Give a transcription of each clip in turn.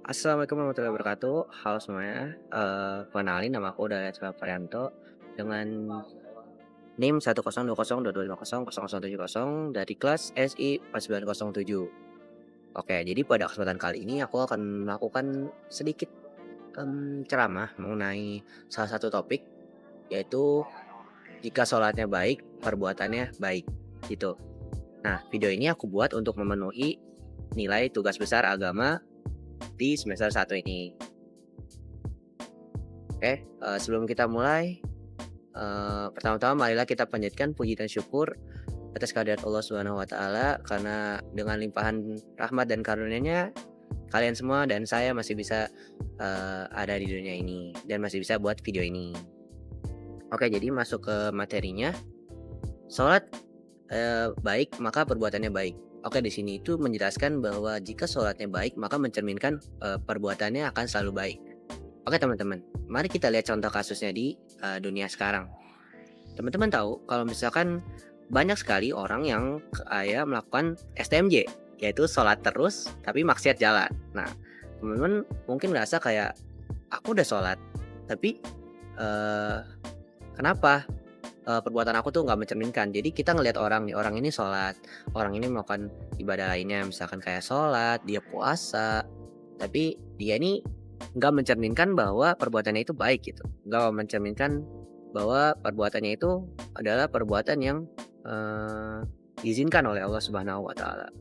Assalamualaikum warahmatullahi wabarakatuh. Halo semuanya, kenalin nama aku Dayat Prianto dengan NIM 1020225000070 dari kelas SI 4907. Oke, jadi pada kesempatan kali ini aku akan melakukan sedikit, ceramah mengenai salah satu topik, yaitu jika sholatnya baik, perbuatannya baik, gitu. Nah, video ini aku buat untuk memenuhi nilai tugas besar agama di semester 1 ini. Oke, sebelum kita mulai, pertama-tama marilah kita panjatkan puji dan syukur atas kehadirat Allah Subhanahu wa taala, karena dengan limpahan rahmat dan karunia-Nya kalian semua dan saya masih bisa, ada di dunia ini dan masih bisa buat video ini. Oke, jadi masuk ke materinya. Salat, baik maka perbuatannya baik. Oke, di sini itu menjelaskan bahwa jika salatnya baik maka mencerminkan, perbuatannya akan selalu baik. Oke teman-teman, mari kita lihat contoh kasusnya di, dunia sekarang. Teman-teman tahu kalau misalkan banyak sekali orang yang kayak melakukan STMJ, yaitu sholat terus tapi maksiat jalan. Nah, teman-teman mungkin ngerasa kayak, "Aku udah sholat, tapi, eee, kenapa, perbuatan aku tuh nggak mencerminkan?" Jadi kita ngelihat orang nih, orang ini sholat, orang ini melakukan ibadah lainnya, misalkan kayak sholat, dia puasa, tapi dia ini nggak mencerminkan bahwa perbuatannya itu baik gitu, nggak mencerminkan bahwa perbuatannya itu adalah perbuatan yang, diizinkan oleh Allah Subhanahu wa taala.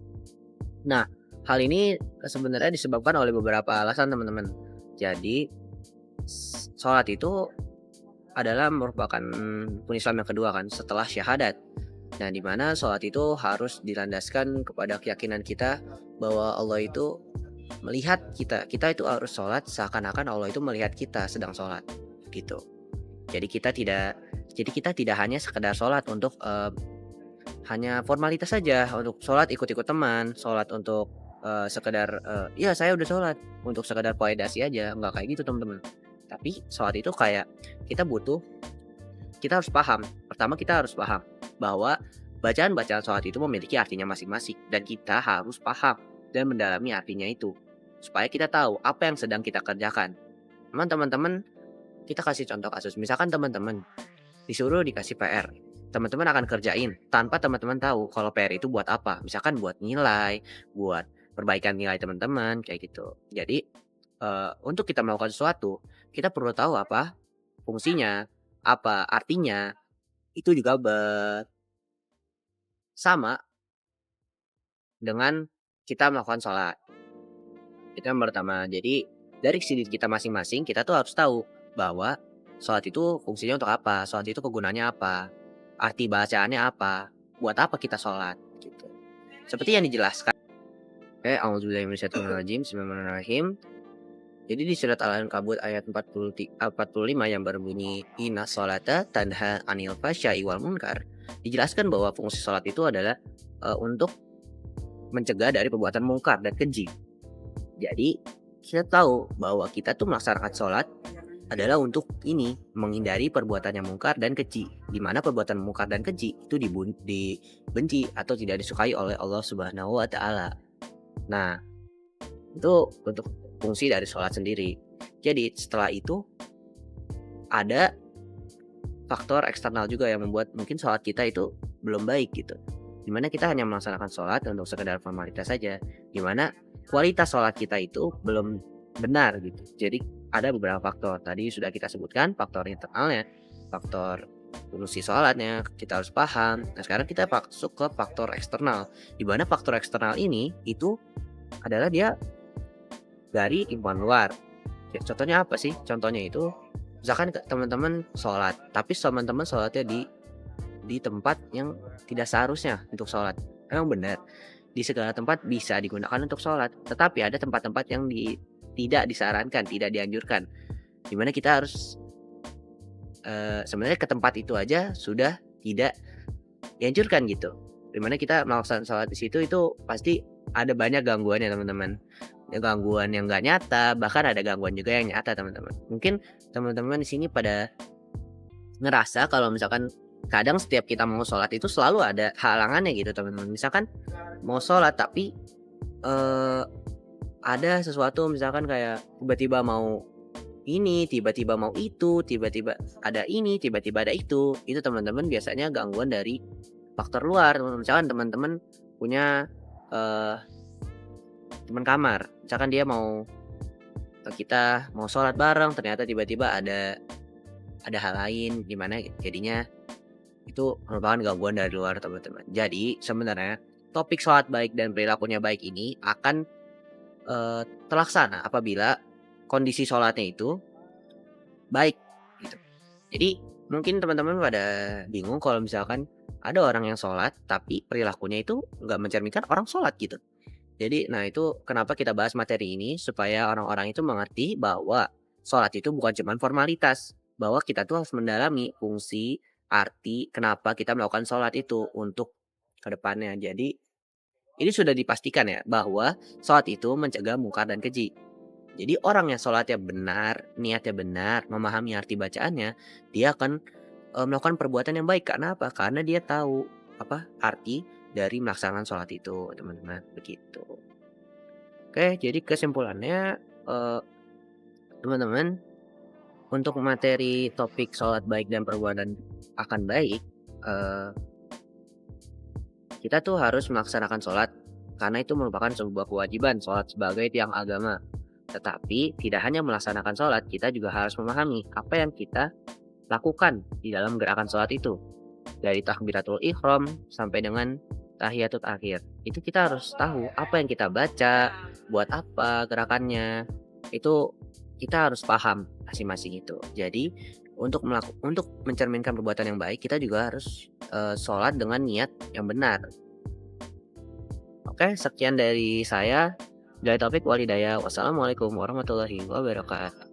Nah, hal ini sebenarnya disebabkan oleh beberapa alasan teman-teman. Jadi, sholat itu adalah merupakan rukun Islam yang kedua kan setelah syahadat. Nah, di mana sholat itu harus dilandaskan kepada keyakinan kita bahwa Allah itu melihat kita. Kita itu harus sholat seakan-akan Allah itu melihat kita sedang sholat, gitu. Jadi kita tidak hanya sekedar sholat untuk, hanya formalitas saja, untuk sholat ikut-ikut teman, sholat untuk, sekedar, "Iya saya udah sholat," untuk sekedar validasi aja, nggak kayak gitu teman-teman. Tapi sholat itu kayak kita harus paham, pertama kita harus paham bahwa bacaan-bacaan sholat itu memiliki artinya masing-masing dan kita harus paham dan mendalami artinya itu, supaya kita tahu apa yang sedang kita kerjakan. Teman-teman, kita kasih contoh kasus, misalkan teman-teman disuruh dikasih PR, teman-teman akan kerjain tanpa teman-teman tahu kalau PR itu buat apa, misalkan buat nilai, buat perbaikan nilai teman-teman, kayak gitu. Jadi, untuk kita melakukan sesuatu, kita perlu tahu apa fungsinya, apa artinya, itu juga sama dengan kita melakukan sholat. Itu yang pertama. Jadi, dari sisi kita masing-masing, kita tuh harus tahu bahwa sholat itu fungsinya untuk apa, sholat itu kegunaannya apa, arti bacaannya apa, buat apa kita sholat, gitu. Seperti yang dijelaskan, oke, a'udzubillahiminasyaitonirrajim, bismillahirrahmanirrahim. Jadi di surat Al-Ankabut ayat 45 yang berbunyi, "Inna sholata tanha 'anil fasya'i wal munkar", dijelaskan bahwa fungsi sholat itu adalah, untuk mencegah dari perbuatan mungkar dan keji. Jadi, kita tahu bahwa kita tuh melaksanakan sholat adalah untuk ini, menghindari perbuatan yang mungkar dan keji, di mana perbuatan mungkar dan keji itu dibenci atau tidak disukai oleh Allah Subhanahu wa taala. Nah, itu untuk fungsi dari sholat sendiri. Jadi setelah itu ada faktor eksternal juga yang membuat mungkin sholat kita itu belum baik gitu. Dimana kita hanya melaksanakan sholat untuk sekedar formalitas saja, dimana kualitas sholat kita itu belum benar gitu. Jadi ada beberapa faktor tadi sudah kita sebutkan, faktor internalnya, faktor fungsi sholatnya kita harus paham. Nah sekarang kita masuk ke faktor eksternal, dimana faktor eksternal ini itu adalah dia dari lingkungan luar. Ya, contohnya apa sih? Contohnya itu misalkan teman-teman sholat, tapi teman-teman sholatnya di tempat yang tidak seharusnya untuk sholat. Emang benar, di segala tempat bisa digunakan untuk sholat, tetapi ada tempat-tempat yang tidak disarankan, tidak dianjurkan. Dimana kita harus, sebenarnya ke tempat itu aja sudah tidak dianjurkan gitu. Dimana kita melaksanakan sholat di situ itu pasti ada banyak gangguannya teman-teman. Ya, gangguan yang nggak nyata, bahkan ada gangguan juga yang nyata teman-teman. Mungkin teman-teman di sini pada ngerasa kalau misalkan kadang setiap kita mau sholat itu selalu ada halangannya gitu teman-teman. Misalkan mau sholat tapi, eee, ada sesuatu misalkan kayak tiba-tiba mau ini, tiba-tiba mau itu, tiba-tiba ada ini, tiba-tiba ada itu teman-teman biasanya gangguan dari faktor luar. Misalkan teman-teman punya, eee, teman kamar, misalkan dia mau kita mau sholat bareng ternyata tiba-tiba ada hal lain, di mana jadinya itu merupakan gangguan dari luar teman-teman. Jadi sebenarnya topik sholat baik dan perilakunya baik ini akan, terlaksana apabila kondisi sholatnya itu baik, gitu. Jadi mungkin teman-teman pada bingung kalau misalkan ada orang yang sholat, tapi perilakunya itu nggak mencerminkan orang sholat gitu. Jadi, nah itu kenapa kita bahas materi ini supaya orang-orang itu mengerti bahwa sholat itu bukan cuma formalitas, bahwa kita tuh harus mendalami fungsi, arti, kenapa kita melakukan sholat itu untuk ke depannya. Jadi ini sudah dipastikan ya bahwa sholat itu mencegah mungkar dan keji. Jadi orang yang sholatnya benar, niatnya benar, memahami arti bacaannya, dia akan, melakukan perbuatan yang baik. Karena apa? Karena dia tahu, apa, arti dari melaksanakan sholat itu, teman-teman, begitu. Oke, jadi kesimpulannya, teman-teman, untuk materi topik sholat baik dan perbuatan akan baik, eee, kita tuh harus melaksanakan sholat, karena itu merupakan sebuah kewajiban sholat sebagai tiang agama. Tetapi tidak hanya melaksanakan sholat, kita juga harus memahami apa yang kita lakukan di dalam gerakan sholat itu. Dari takbiratul ihram sampai dengan tahiyatul akhir. Itu kita harus tahu apa yang kita baca, buat apa gerakannya. Itu kita harus paham masing-masing itu. Jadi untuk mencerminkan perbuatan yang baik, kita juga harus sholat dengan niat yang benar. Oke, sekian dari saya. Dari topik walidaya. Wassalamualaikum warahmatullahi wabarakatuh.